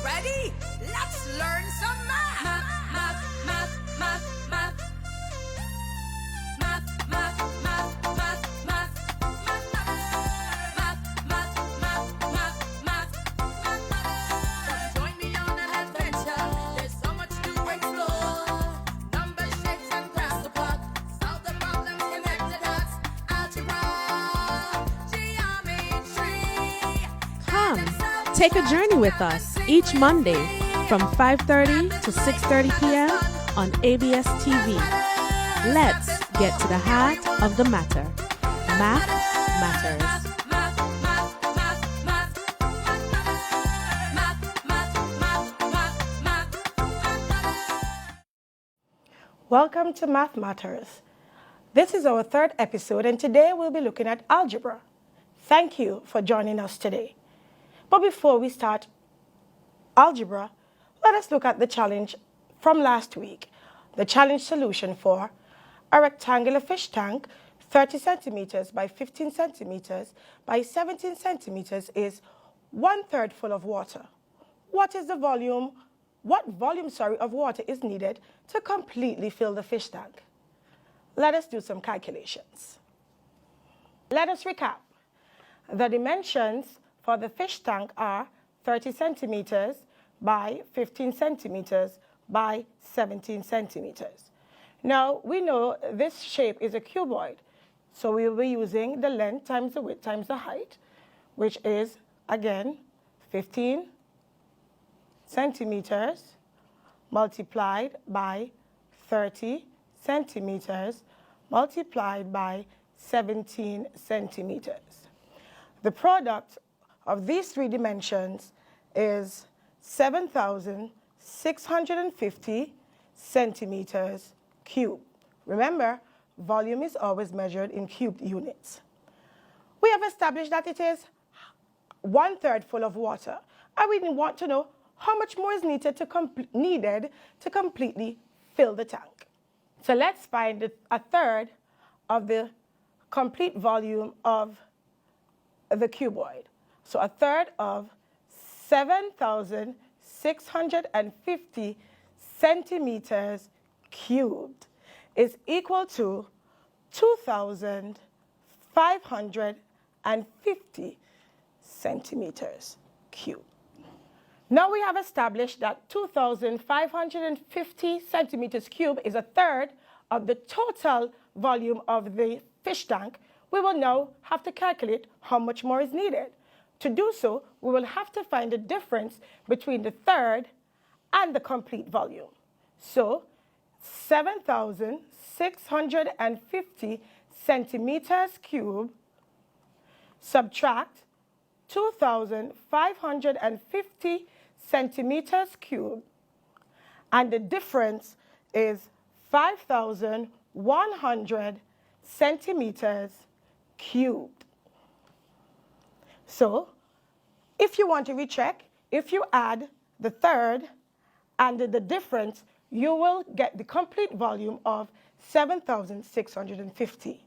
Ready? Let's learn some math. Join me on an adventure. There's so much to explore. Numbers, shapes, and graphs to plot. Solve the problems, connect the dots. Algebra, geometry. Come, take a journey with us each Monday from 5:30 to 6:30 p.m. on ABS TV. Let's get to the heart of the matter. Math matters. Welcome to Math Matters. This is our third episode, and today we'll be looking at algebra. Thank you for joining us today. But before we start algebra, let us look at the challenge from last week. The challenge solution for a rectangular fish tank, 30 centimeters by 15 centimeters by 17 centimeters is 1/3 full of water. What volume of water is needed to completely fill the fish tank? Let us do some calculations. Let us recap. The dimensions for the fish tank are 30 centimeters by 15 centimeters by 17 centimeters. Now, we know this shape is a cuboid, so we will be using the length times the width times the height, which is, again, 15 centimeters multiplied by 30 centimeters multiplied by 17 centimeters. The product of these three dimensions is 7,650 centimeters cubed. Remember, volume is always measured in cubed units. We have established that it is 1/3 full of water, and we want to know how much more is needed to completely fill the tank. So let's find a third of the complete volume of the cuboid. So a third of 7,650 centimeters cubed is equal to 2,550 centimeters cubed. Now we have established that 2,550 centimeters cubed is a third of the total volume of the fish tank. We will now have to calculate how much more is needed. To do so, we will have to find the difference between the third and the complete volume. So 7,650 centimeters cubed subtract 2,550 centimeters cubed, and the difference is 5,100 centimeters cubed. So, if you want to recheck, if you add the third and the difference, you will get the complete volume of 7,650.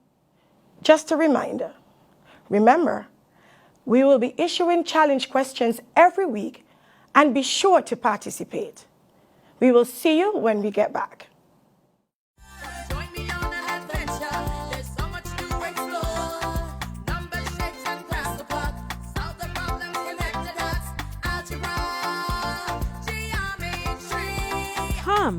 Just a reminder, remember, we will be issuing challenge questions every week, and be sure to participate. We will see you when we get back. Join me on an adventure. There's so much to explore. Numbers, shapes, and graphs to plot. Solve the problems, connect the dots. Algebra, geometry. Come,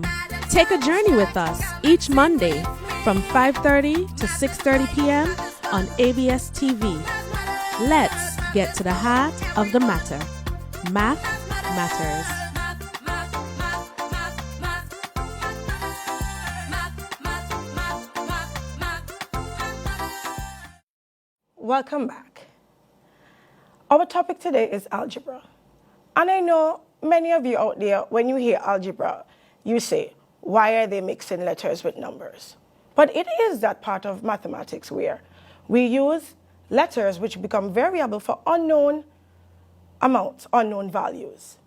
take a journey with us each Monday from 5:30 to 6:30 p.m. on ABS TV. Let's get to the heart of the matter. Math matters. Welcome back. Our topic today is algebra. And I know many of you out there, when you hear algebra, you say, why are they mixing letters with numbers? But it is that part of mathematics where we use letters which become variable for unknown amounts, unknown values.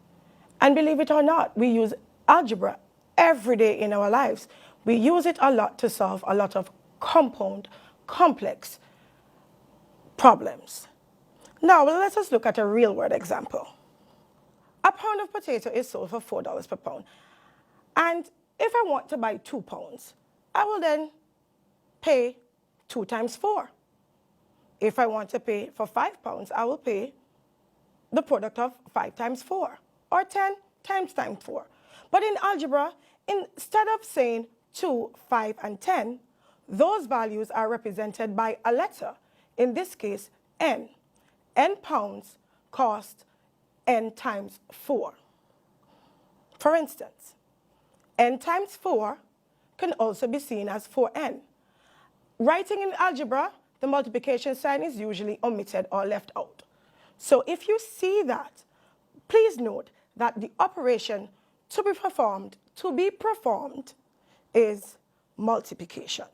And believe it or not, we use algebra every day in our lives. We use it a lot to solve a lot of compound, complex problems. Now, let us look at a real-world example. A A pound of potato is sold for $4 per pound. And if I want to buy 2 pounds, I will then pay 2 times 4. If I want to pay for 5 pounds, I will pay the product of 5 times 4, or 10 times 4. But in algebra, instead of saying 2, 5, and 10, those values are represented by a letter, in this case, n. N pounds cost n times 4. For instance, n times 4 can also be seen as 4n. Writing in algebra, the multiplication sign is usually omitted or left out. So if you see that, please note that the operation to be performed is multiplication.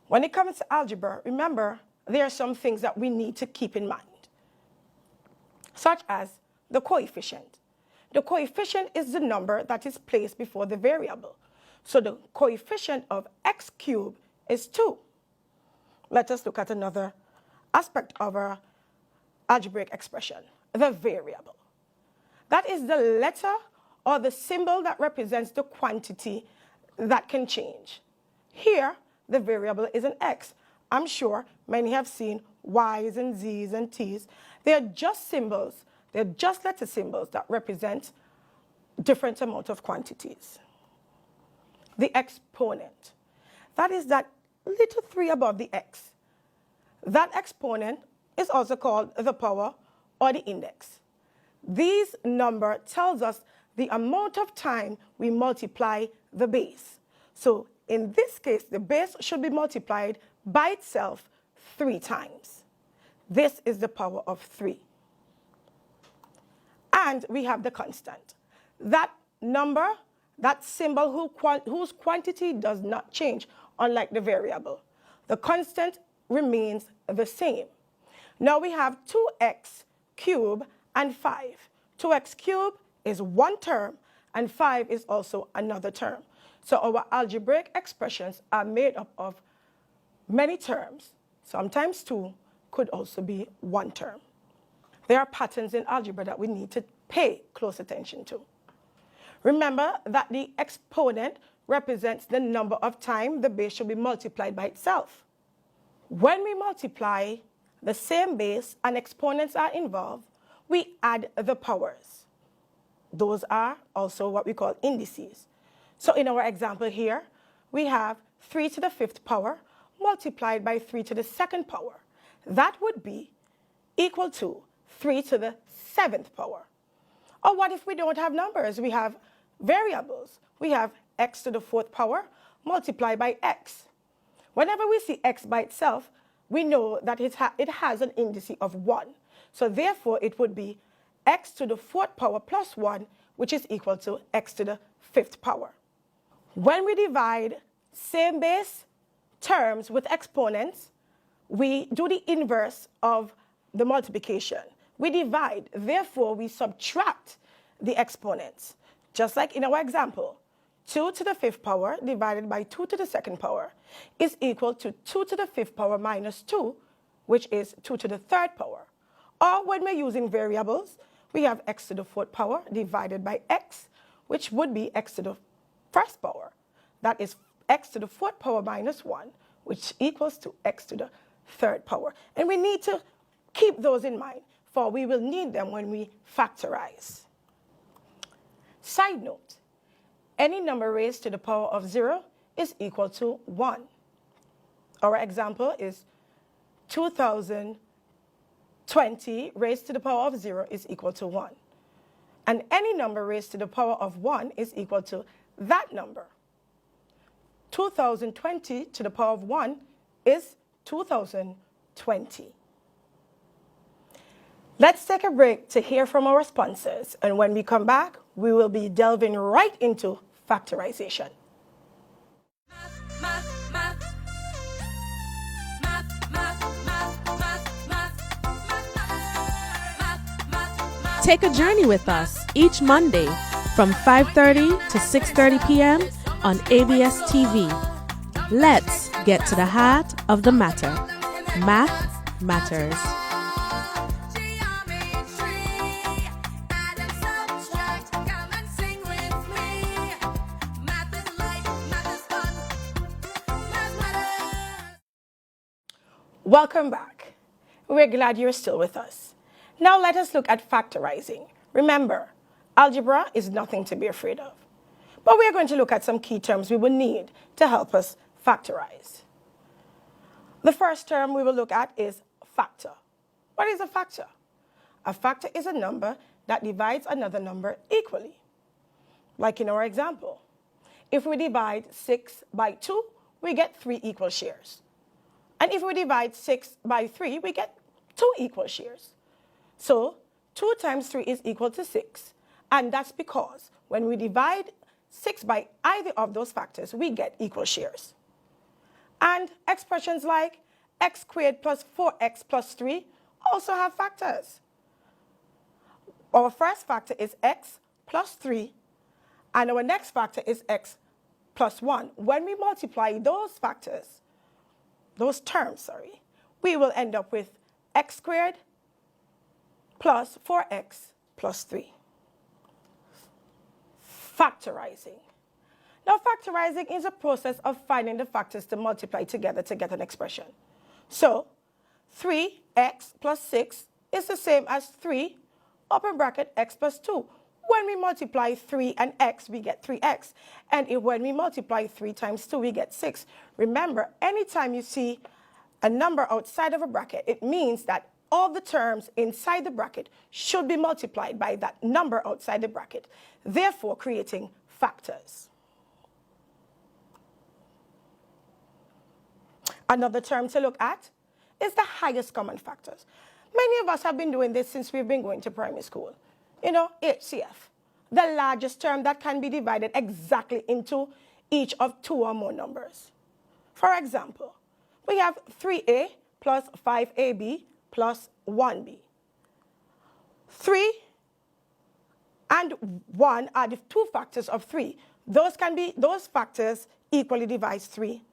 When it comes to algebra, remember, there are some things that we need to keep in mind, such as the coefficient. The coefficient is the number that is placed before the variable. So the coefficient of x cubed is 2. Let us look at another aspect of our algebraic expression, the variable. That is the letter or the symbol that represents the quantity that can change. Here, the variable is an x. I'm sure many have seen y's and z's and t's. They are just symbols. They're just letter symbols that represent different amount of quantities. The exponent. That is that little 3 above the x. That exponent is also called the power or the index. This number tells us the amount of time we multiply the base. So in this case, the base should be multiplied by itself 3 times. This is the power of 3. And we have the constant. That number, that symbol whose quantity does not change, unlike the variable. The constant remains the same. Now we have 2x cubed and 5. 2x cubed is one term, and 5 is also another term. So our algebraic expressions are made up of many terms. Sometimes 2 could also be one term. There are patterns in algebra that we need to pay close attention to. Remember that the exponent represents the number of times the base should be multiplied by itself. When we multiply the same base and exponents are involved, we add the powers. Those are also what we call indices. So in our example here, we have 3 to the 5th power multiplied by 3 to the 2nd power. That would be equal to 3 to the 7th power. Or what if we don't have numbers? We have variables. We have x to the 4th power multiplied by x. Whenever we see x by itself, we know that it has an indice of 1. So therefore, it would be x to the 4th power plus 1, which is equal to x to the 5th power. When we divide same base terms with exponents, we do the inverse of the multiplication. We divide, therefore we subtract the exponents. Just like in our example, 2 to the 5th power divided by 2 to the 2nd power is equal to 2 to the 5th power minus 2, which is 2 to the 3rd power. Or when we're using variables, we have x to the 4th power divided by x, which would be x to the 1st power. That is x to the 4th power minus 1, which equals to x to the 3rd power. And we need to keep those in mind, for we will need them when we factorize. Side note, any number raised to the power of 0 is equal to 1. Our example is 2020 raised to the power of 0 is equal to 1. And any number raised to the power of 1 is equal to that number. 2020 to the power of 1 is 2020. Let's take a break to hear from our sponsors, and when we come back, we will be delving right into factorization. Take a journey with us each Monday from 5:30 to 6:30 p.m. on ABS TV. Let's get to the heart of the matter. Math matters. Geometry, add and Welcome back. We're glad you're still with us. Now let us look at factorizing. Remember, algebra is nothing to be afraid of. But we're going to look at some key terms we will need to help us factorize. The first term we will look at is factor. What is a factor? A factor is a number that divides another number equally. Like in our example, if we divide 6 by 2, we get 3 equal shares. And if we divide 6 by 3, we get 2 equal shares. So 2 times 3 is equal to 6. And that's because when we divide 6 by either of those factors, we get equal shares. And expressions like x squared plus 4x plus 3 also have factors. Our first factor is x plus 3, and our next factor is x plus 1. When we multiply those factors, those terms, we will end up with x squared plus 4x plus 3. Factorizing. Now, factorizing is a process of finding the factors to multiply together to get an expression. So, 3x plus 6 is the same as 3, open bracket, x plus 2. When we multiply 3 and x, we get 3x. And when we multiply 3 times 2, we get 6. Remember, anytime you see a number outside of a bracket, it means that all the terms inside the bracket should be multiplied by that number outside the bracket, therefore creating factors. Another term to look at is the highest common factors. Many of us have been doing this since we've been going to primary school. You know, HCF, the largest term that can be divided exactly into each of 2 or more numbers. For example, we have 3a plus 5ab plus 1b. 3 and 1 are the 2 factors of 3. Those factors equally divide 3.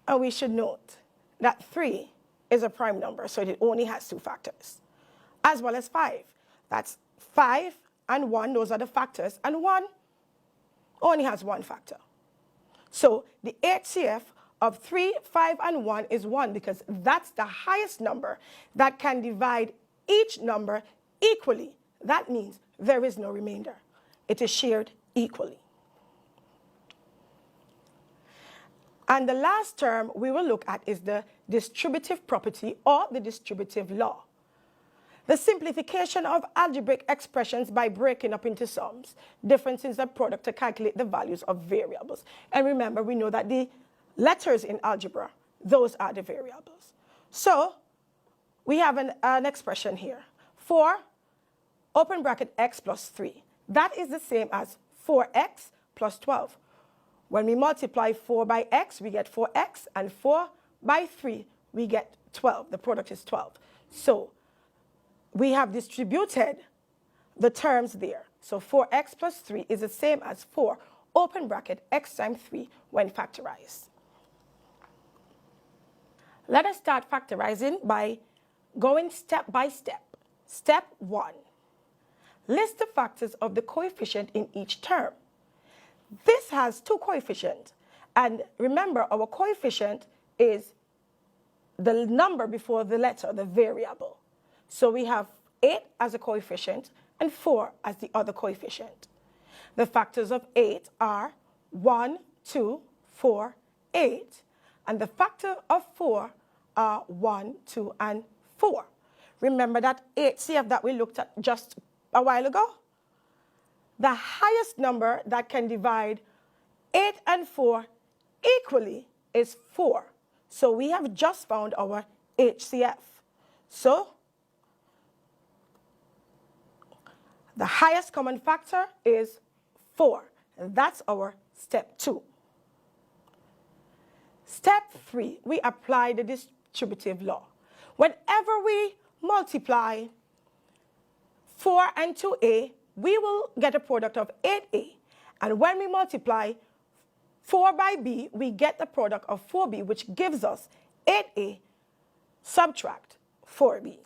And we should note that 3 is a prime number, so it only has 2 factors, as well as 5. That's 5 and 1, those are the factors, and 1 only has 1 factor. So the HCF of 3, 5, and 1 is 1 because that's the highest number that can divide each number equally. That means there is no remainder. It is shared equally. And the last term we will look at is the distributive property or the distributive law. The simplification of algebraic expressions by breaking up into sums, differences of product to calculate the values of variables. And remember, we know that the letters in algebra, those are the variables. So we have an expression here. 4, open bracket, x plus 3. That is the same as 4x plus 12. When we multiply 4 by x, we get 4x, and 4 by 3, we get 12. The product is 12. So we have distributed the terms there. So 4x plus 3 is the same as 4, open bracket, x times 3 when factorized. Let us start factorizing by going step by step. Step 1. List the factors of the coefficient in each term. This has 2 coefficients. And remember, our coefficient is the number before the letter, the variable. So we have 8 as a coefficient and 4 as the other coefficient. The factors of 8 are 1, 2, 4, 8. And the factor of 4 are 1, 2, and 4. Remember that HCF that we looked at just a while ago? The highest number that can divide 8 and 4 equally is 4. So we have just found our HCF. So the highest common factor is 4. And that's our step 2. Step 3, we apply the distributive law. Whenever we multiply 4 and 2a, we will get a product of 8a. And when we multiply 4 by b, we get the product of 4b, which gives us 8a subtract 4b.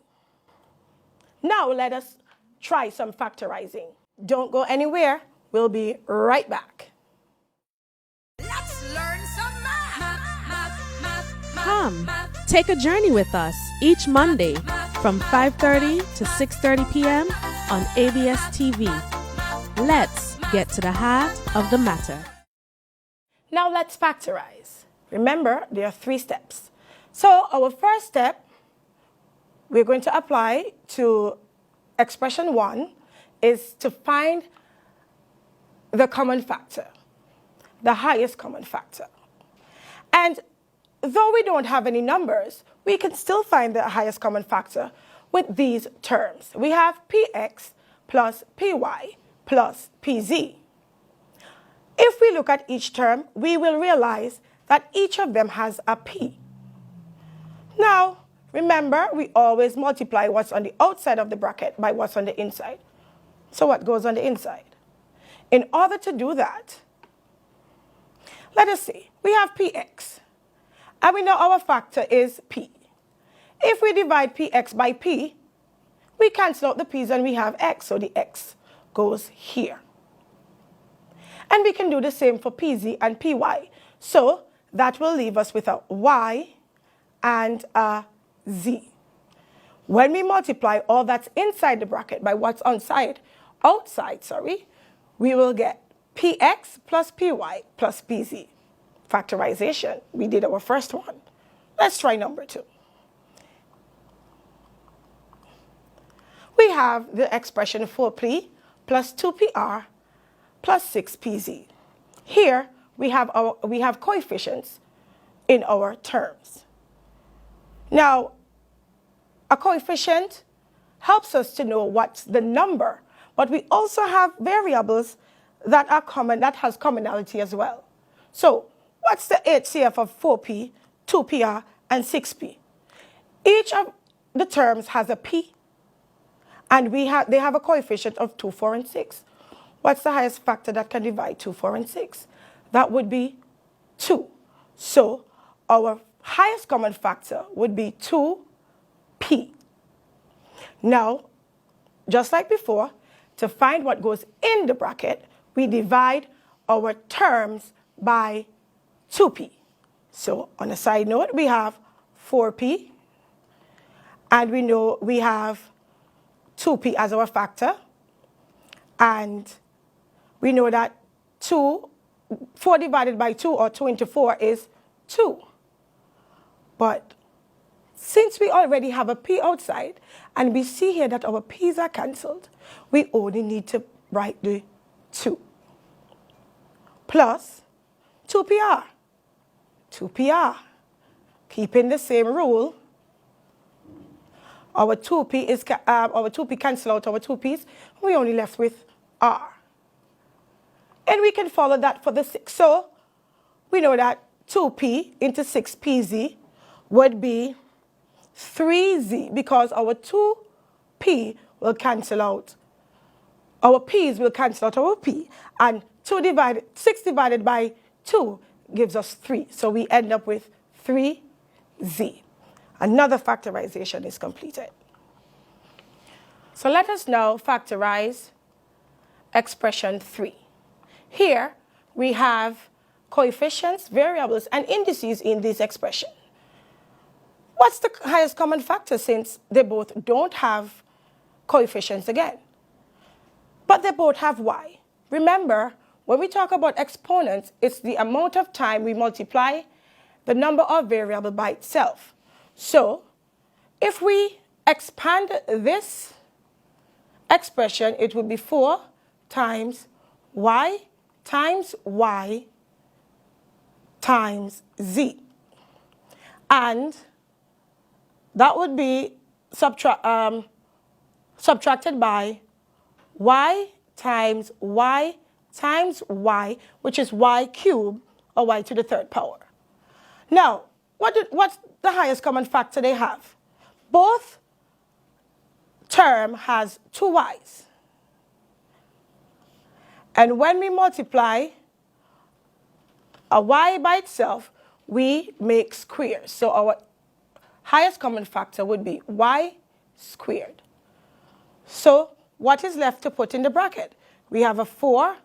Now let us try some factorizing. Don't go anywhere. We'll be right back. Let's learn some math. Come, Take a journey with us each Monday from 5:30 to 6:30 p.m. on ABS TV. Let's get to the heart of the matter. Now let's factorize. Remember, there are 3 steps. So our first step, we're going to apply to expression 1 is to find the common factor, the highest common factor. And though we don't have any numbers, we can still find the highest common factor with these terms. We have px plus py plus pz. If we look at each term, we will realize that each of them has a p. Now, remember, we always multiply what's on the outside of the bracket by what's on the inside. So what goes on the inside? In order to do that, let us see. We have px, and we know our factor is p. If we divide px by p, we cancel out the p's and we have x, so the x goes here. And we can do the same for pz and py. So that will leave us with a y and a z. When we multiply all that's inside the bracket by what's outside, we will get px plus py plus pz. Factorization, we did our first one. Let's try number 2. We have the expression 4p plus 2pr plus 6pz. Here we have coefficients in our terms. Now, a coefficient helps us to know what's the number, but we also have variables that are common, that has commonality as well. So, what's the HCF of 4p, 2pr, and 6p? Each of the terms has a p, and they have a coefficient of 2, 4, and 6. What's the highest factor that can divide 2, 4, and 6? That would be 2. So our highest common factor would be 2p. Now, just like before, to find what goes in the bracket, we divide our terms by 2p. So on a side note, we have 4p, and we know we have 2p as our factor, and we know that 4 divided by 2, or 2 into 4, is 2. But since we already have a p outside, and we see here that our p's are cancelled, we only need to write the 2. Plus 2pr. 2pr. Keeping the same rule, our 2p cancel out our 2p's, we only left with r. And we can follow that for the 6. So we know that 2p into 6pz would be 3z, because our 2p will cancel out, our p's will cancel out our p, and 6 divided by 2 gives us 3. So we end up with 3z. Another factorization is completed. So let us now factorize expression 3. Here we have coefficients, variables, and indices in this expression. What's the highest common factor, since they both don't have coefficients again? But they both have y. Remember, when we talk about exponents, it's the amount of time we multiply the number of variable by itself. So if we expand this expression, it would be 4 times y times y times z. And that would be subtracted by y times y times y, which is y cubed, or y to the 3rd power. Now, what's the highest common factor they have? Both term has 2 y's. And when we multiply a y by itself, we make squares. So our highest common factor would be y squared. So what is left to put in the bracket? We have a 4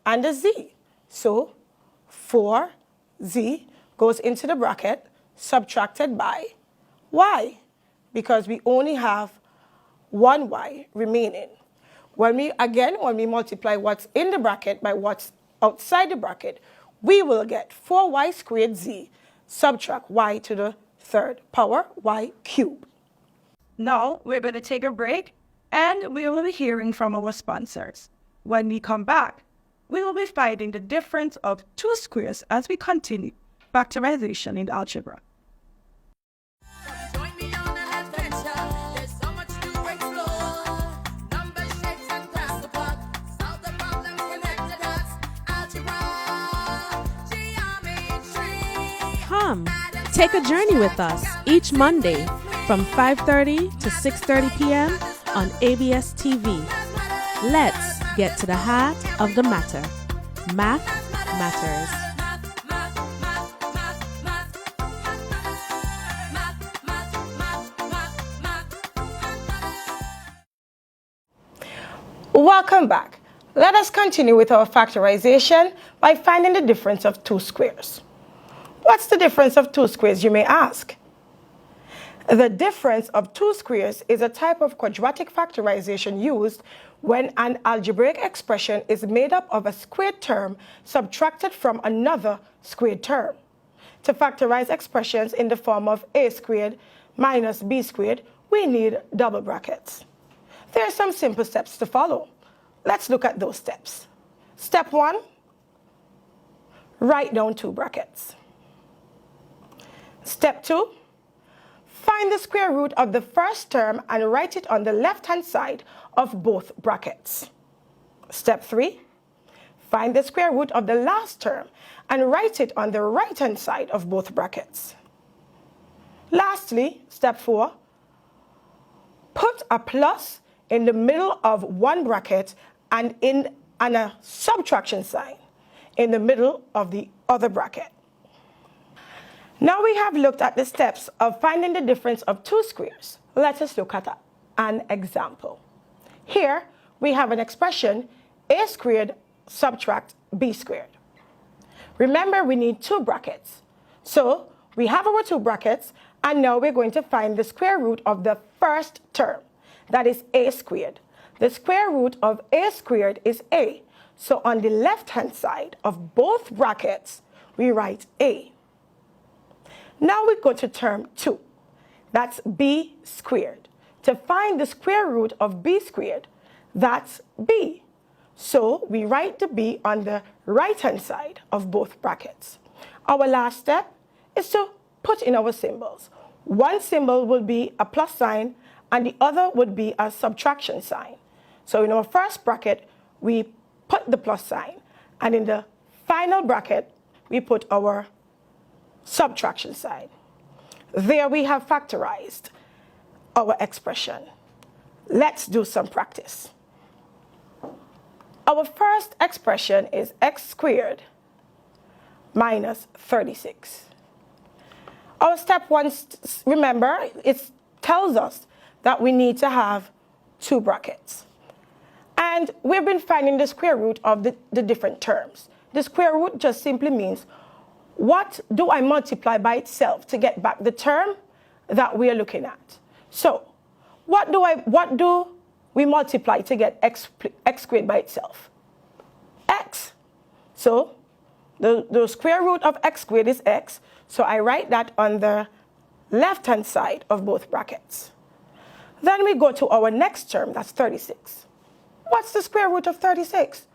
and a z. So 4z goes into the bracket, subtracted by Why? Because we only have one y remaining. When we multiply what's in the bracket by what's outside the bracket, we will get 4y squared z subtract y to the third power y cubed. Now we're going to take a break and we will be hearing from our sponsors. When we come back, we will be finding the difference of two squares as we continue factorization in algebra. Join me on an adventure. There's so much to explore. Numbers, shapes, and graphs apart. Solve the problems, connect the dots. Algebra, geometry. Come, take a journey with us each Monday from 5:30 to 6:30 p.m. on ABS TV. Let's get to the heart of the matter. Math matters. Welcome back. Let us continue with our factorization by finding the difference of two squares. What's the difference of two squares, you may ask? The difference of two squares is a type of quadratic factorization used when an algebraic expression is made up of a squared term subtracted from another squared term. To factorize expressions in the form of a squared minus b squared, we need double brackets. There are some simple steps to follow. Let's look at those steps. Step 1, write down two brackets. Step 2, find the square root of the first term and write it on the left-hand side of both brackets. Step 3, find the square root of the last term and write it on the right-hand side of both brackets. Lastly, step 4, put a plus in the middle of one bracket and a subtraction sign in the middle of the other bracket. Now we have looked at the steps of finding the difference of two squares. Let us look at an example. Here we have an expression a squared subtract b squared. Remember, we need two brackets. So we have our two brackets, and now we're going to find the square root of the first term. That is a squared. The square root of a squared is a. So on the left-hand side of both brackets, we write a. Now we go to term 2. That's b squared. To find the square root of b squared, that's b. So we write the b on the right-hand side of both brackets. Our last step is to put in our symbols. One symbol will be a plus sign, and the other would be a subtraction sign. So in our first bracket, we put the plus sign, and in the final bracket, we put our subtraction sign. There we have factorized our expression. Let's do some practice. Our first expression is x squared minus 36. Our step 1, remember, it tells us that we need to have two brackets. And we've been finding the square root of the different terms. The square root just simply means what do I multiply by itself to get back the term that we are looking at. So what do we multiply to get x squared by itself? X. So the square root of x squared is x. So I write that on the left-hand side of both brackets. Then we go to our next term, that's 36. What's the square root of 36?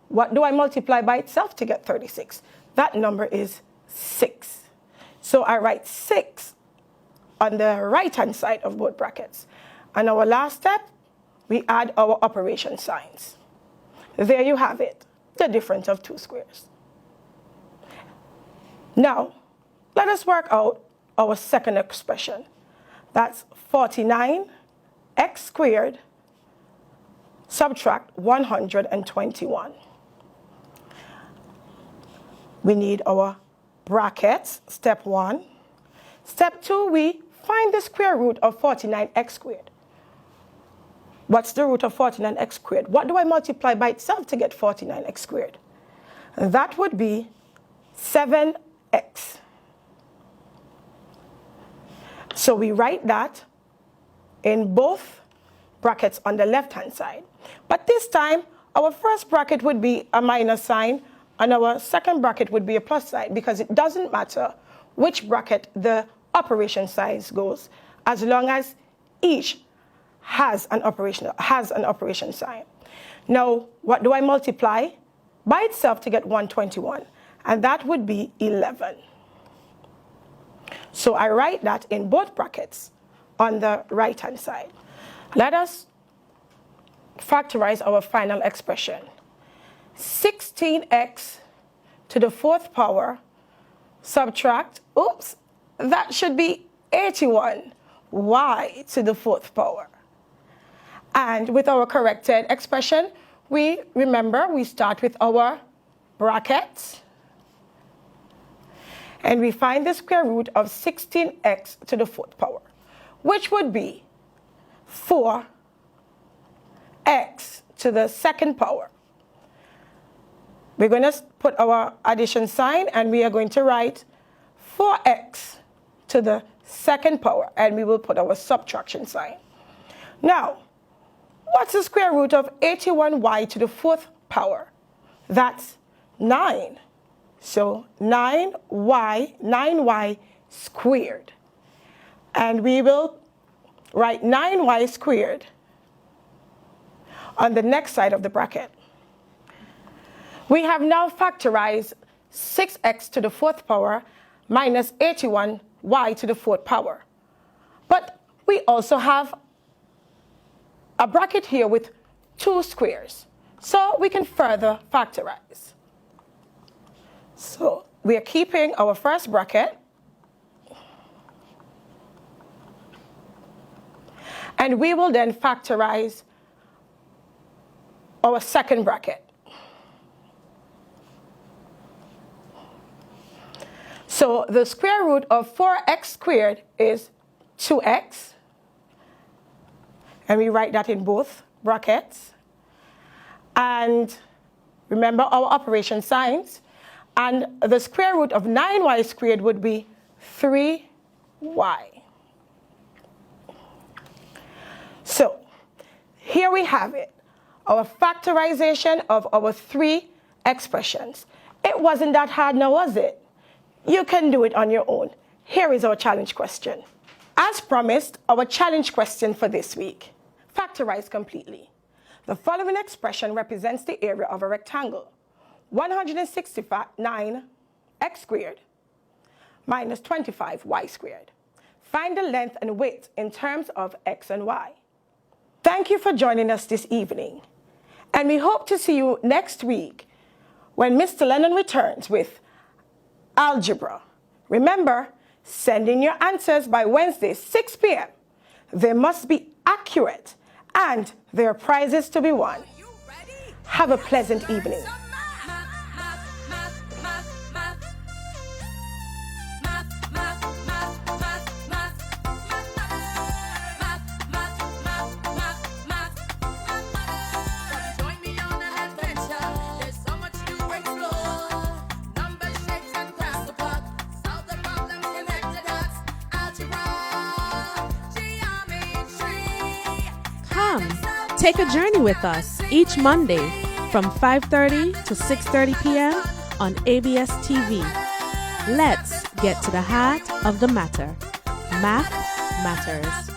What do I multiply by itself to get 36? That number is 6. So I write 6 on the right-hand side of both brackets. And our last step, we add our operation signs. There you have it, the difference of two squares. Now, let us work out our second expression. That's 49 x squared subtract 121. We need our brackets, step 1. Step 2, we find the square root of 49x squared. What's the root of 49x squared? What do I multiply by itself to get 49x squared? That would be 7x. So we write that in both brackets on the left-hand side. But this time, our first bracket would be a minus sign, and our second bracket would be a plus sign, because it doesn't matter which bracket the operation sign goes, as long as each has an operation sign. Now, what do I multiply by itself to get 121? And that would be 11. So I write that in both brackets on the right-hand side. Let us factorize our final expression. 16x to the fourth power subtract, oops, that should be 81y to the fourth power. And with our corrected expression, we start with our brackets, and we find the square root of 16x to the fourth power, which would be 4x to the second power. We're going to put our addition sign, and we are going to write 4x to the second power, and we will put our subtraction sign. Now, what's the square root of 81y to the fourth power? That's 9. So 9y squared. And we will write 9y squared on the next side of the bracket. We have now factorized 6x to the fourth power minus 81y to the fourth power. But we also have a bracket here with 2 squares, so we can further factorize. So we are keeping our first bracket, and we will then factorize our second bracket. So the square root of 4x squared is 2x. And we write that in both brackets. And remember our operation signs. And the square root of 9y squared would be 3y. So here we have it, our factorization of our 3 expressions. It wasn't that hard now, was it? You can do it on your own. Here is our challenge question. As promised, our challenge question for this week. Factorize completely. The following expression represents the area of a rectangle. 169x squared minus 25y squared. Find the length and width in terms of x and y. Thank you for joining us this evening. And we hope to see you next week when Mr. Lennon returns with Algebra. Remember, send in your answers by Wednesday, 6 p.m. They must be accurate, and there are prizes to be won. Have a pleasant evening. Come, take a journey with us each Monday from 5:30 to 6:30 p.m. on ABS TV. Let's get to the heart of the matter. Math matters.